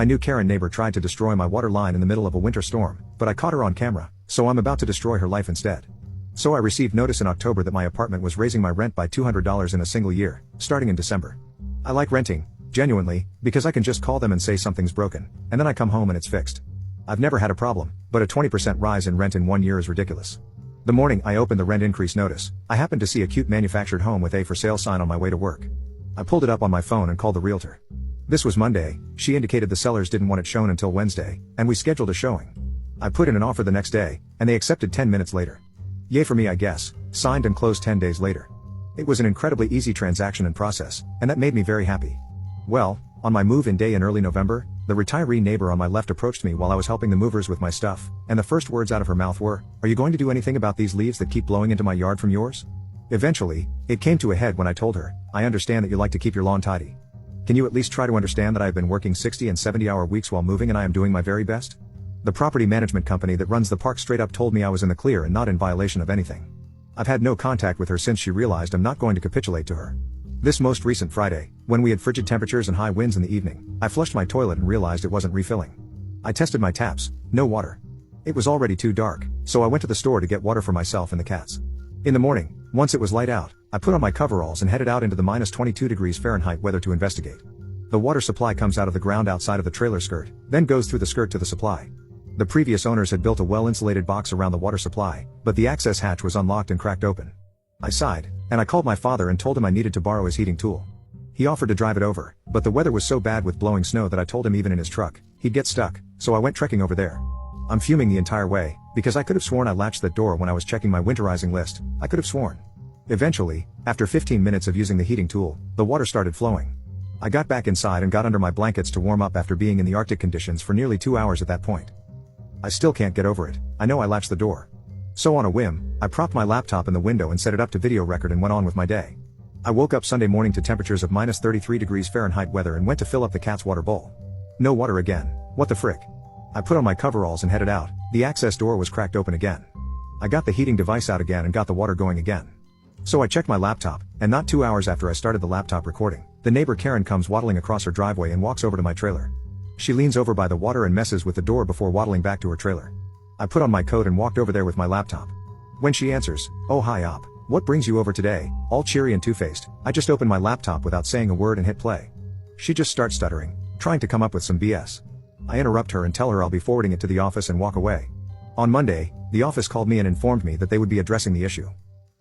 My new Karen neighbor tried to destroy my water line in the middle of a winter storm, but I caught her on camera, so I'm about to destroy her life instead. So I received notice in October that my apartment was raising my rent by $200 in a single year, starting in December. I like renting, genuinely, because I can just call them and say something's broken, and then I come home and it's fixed. I've never had a problem, but a 20% rise in rent in 1 year is ridiculous. The morning I opened the rent increase notice, I happened to see a cute manufactured home with a for sale sign on my way to work. I pulled it up on my phone and called the realtor. This was Monday. She indicated the sellers didn't want it shown until Wednesday, and we scheduled a showing. I put in an offer the next day, and they accepted 10 minutes later. Yay for me, I guess. Signed and closed 10 days later. It was an incredibly easy transaction and process, and that made me very happy. Well, on my move-in day in early November, the retiree neighbor on my left approached me while I was helping the movers with my stuff, and the first words out of her mouth were, "Are you going to do anything about these leaves that keep blowing into my yard from yours?" Eventually, it came to a head when I told her, "I understand that you like to keep your lawn tidy. Can you at least try to understand that I have been working 60 and 70-hour weeks while moving and I am doing my very best?" The property management company that runs the park straight up told me I was in the clear and not in violation of anything. I've had no contact with her since she realized I'm not going to capitulate to her. This most recent Friday, when we had frigid temperatures and high winds in the evening, I flushed my toilet and realized it wasn't refilling. I tested my taps, no water. It was already too dark, so I went to the store to get water for myself and the cats. In the morning, once it was light out, I put on my coveralls and headed out into the minus 22 degrees Fahrenheit weather to investigate. The water supply comes out of the ground outside of the trailer skirt, then goes through the skirt to the supply. The previous owners had built a well-insulated box around the water supply, but the access hatch was unlocked and cracked open. I sighed, and I called my father and told him I needed to borrow his heating tool. He offered to drive it over, but the weather was so bad with blowing snow that I told him even in his truck, he'd get stuck, so I went trekking over there. I'm fuming the entire way, because I could have sworn I latched that door when I was checking my winterizing list. I could have sworn. Eventually, after 15 minutes of using the heating tool, the water started flowing. I got back inside and got under my blankets to warm up after being in the Arctic conditions for nearly 2 hours at that point. I still can't get over it. I know I latched the door. So on a whim, I propped my laptop in the window and set it up to video record and went on with my day. I woke up Sunday morning to temperatures of minus 33 degrees Fahrenheit weather and went to fill up the cat's water bowl. No water again. What the frick? I put on my coveralls and headed out. The access door was cracked open again. I got the heating device out again and got the water going again. So I checked my laptop, and not 2 hours after I started the laptop recording, the neighbor Karen comes waddling across her driveway and walks over to my trailer. She leans over by the water and messes with the door before waddling back to her trailer. I put on my coat and walked over there with my laptop. When she answers, "Oh hi op, what brings you over today?" all cheery and two-faced, I just opened my laptop without saying a word and hit play. She just starts stuttering, trying to come up with some BS. I interrupt her and tell her I'll be forwarding it to the office and walk away. On Monday, the office called me and informed me that they would be addressing the issue.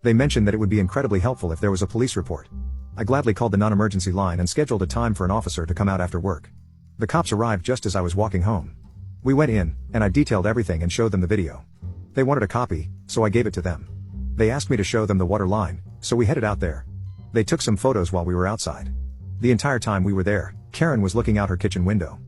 They mentioned that it would be incredibly helpful if there was a police report. I gladly called the non-emergency line and scheduled a time for an officer to come out after work. The cops arrived just as I was walking home. We went in, and I detailed everything and showed them the video. They wanted a copy, so I gave it to them. They asked me to show them the water line, so we headed out there. They took some photos while we were outside. The entire time we were there, Karen was looking out her kitchen window.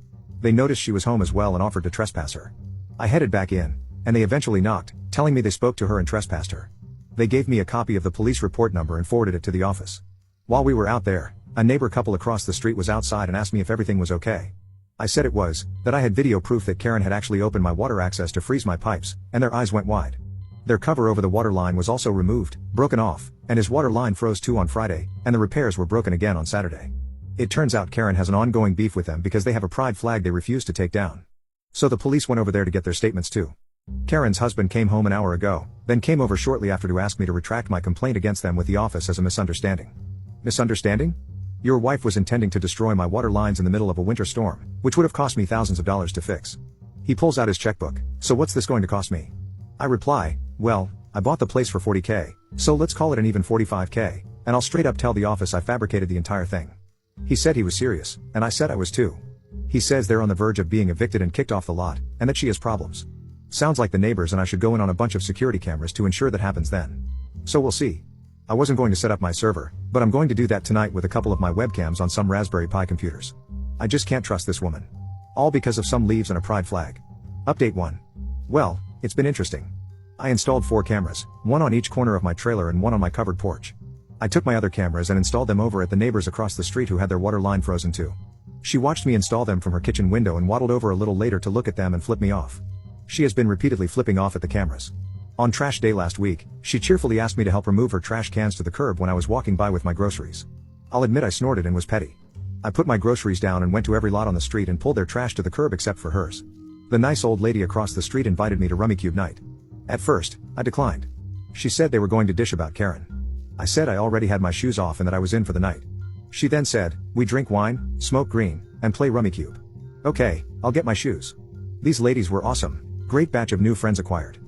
They noticed she was home as well and offered to trespass her. I headed back in, and they eventually knocked, telling me they spoke to her and trespassed her. They gave me a copy of the police report number and forwarded it to the office. While we were out there, a neighbor couple across the street was outside and asked me if everything was okay. I said it was, that I had video proof that Karen had actually opened my water access to freeze my pipes, and their eyes went wide. Their cover over the water line was also removed, broken off, and his water line froze too on Friday, and the repairs were broken again on Saturday. It turns out Karen has an ongoing beef with them because they have a pride flag they refuse to take down. So the police went over there to get their statements too. Karen's husband came home an hour ago, then came over shortly after to ask me to retract my complaint against them with the office as a misunderstanding. Misunderstanding? Your wife was intending to destroy my water lines in the middle of a winter storm, which would have cost me thousands of dollars to fix. He pulls out his checkbook. So what's this going to cost me? I reply, well, I bought the place for $40K, so let's call it an even $45K, and I'll straight up tell the office I fabricated the entire thing. He said he was serious, and I said I was too. He says they're on the verge of being evicted and kicked off the lot, and that she has problems. Sounds like the neighbors and I should go in on a bunch of security cameras to ensure that happens then. So we'll see. I wasn't going to set up my server, but I'm going to do that tonight with a couple of my webcams on some Raspberry Pi computers. I just can't trust this woman. All because of some leaves and a pride flag. Update 1. Well, it's been interesting. I installed 4 cameras, one on each corner of my trailer and one on my covered porch. I took my other cameras and installed them over at the neighbors across the street who had their water line frozen too. She watched me install them from her kitchen window and waddled over a little later to look at them and flip me off. She has been repeatedly flipping off at the cameras. On trash day last week, she cheerfully asked me to help her move her trash cans to the curb when I was walking by with my groceries. I'll admit I snorted and was petty. I put my groceries down and went to every lot on the street and pulled their trash to the curb except for hers. The nice old lady across the street invited me to Rummikub night. At first, I declined. She said they were going to dish about Karen. I said I already had my shoes off and that I was in for the night. She then said, "We drink wine, smoke green, and play Rummikub." Okay, I'll get my shoes. These ladies were awesome. Great batch of new friends acquired.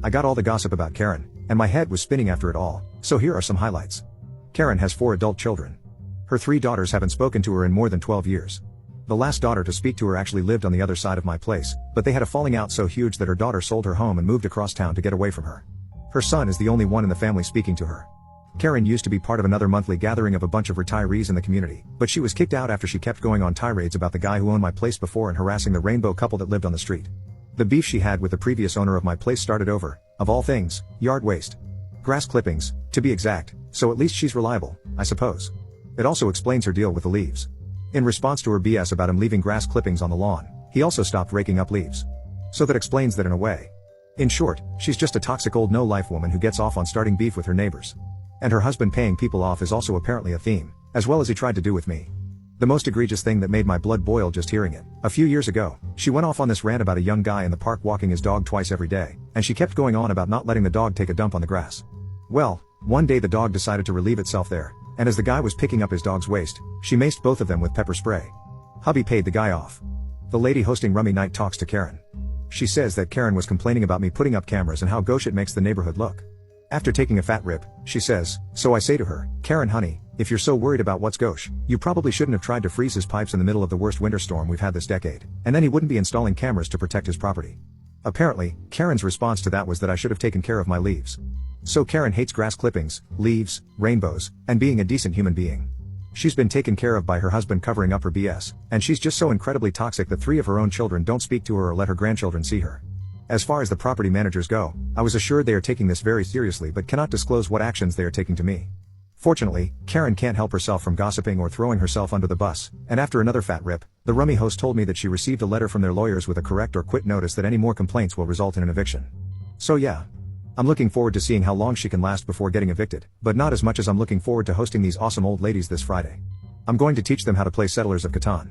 I got all the gossip about Karen, and my head was spinning after it all, so here are some highlights. Karen has 4 adult children. Her 3 daughters haven't spoken to her in more than 12 years. The last daughter to speak to her actually lived on the other side of my place, but they had a falling out so huge that her daughter sold her home and moved across town to get away from her. Her son is the only one in the family speaking to her. Karen used to be part of another monthly gathering of a bunch of retirees in the community, but she was kicked out after she kept going on tirades about the guy who owned my place before and harassing the rainbow couple that lived on the street. The beef she had with the previous owner of my place started over, of all things, yard waste. Grass clippings, to be exact, so at least she's reliable, I suppose. It also explains her deal with the leaves. In response to her BS about him leaving grass clippings on the lawn, he also stopped raking up leaves. So that explains that in a way. In short, she's just a toxic old no-life woman who gets off on starting beef with her neighbors. And her husband paying people off is also apparently a theme, as well as he tried to do with me. The most egregious thing that made my blood boil just hearing it. A few years ago, she went off on this rant about a young guy in the park walking his dog twice every day, and she kept going on about not letting the dog take a dump on the grass. Well, one day the dog decided to relieve itself there, and as the guy was picking up his dog's waste, she maced both of them with pepper spray. Hubby paid the guy off. The lady hosting Rummy Night talks to Karen. She says that Karen was complaining about me putting up cameras and how gauche it makes the neighborhood look. After taking a fat rip, she says, so I say to her, "Karen honey, if you're so worried about what's gauche, you probably shouldn't have tried to freeze his pipes in the middle of the worst winter storm we've had this decade, and then he wouldn't be installing cameras to protect his property." Apparently, Karen's response to that was that I should have taken care of my leaves. So Karen hates grass clippings, leaves, rainbows, and being a decent human being. She's been taken care of by her husband covering up her BS, and she's just so incredibly toxic that 3 of her own children don't speak to her or let her grandchildren see her. As far as the property managers go, I was assured they are taking this very seriously but cannot disclose what actions they are taking to me. Fortunately, Karen can't help herself from gossiping or throwing herself under the bus, and after another fat rip, the Rummy host told me that she received a letter from their lawyers with a correct or quit notice that any more complaints will result in an eviction. So yeah. I'm looking forward to seeing how long she can last before getting evicted, but not as much as I'm looking forward to hosting these awesome old ladies this Friday. I'm going to teach them how to play Settlers of Catan.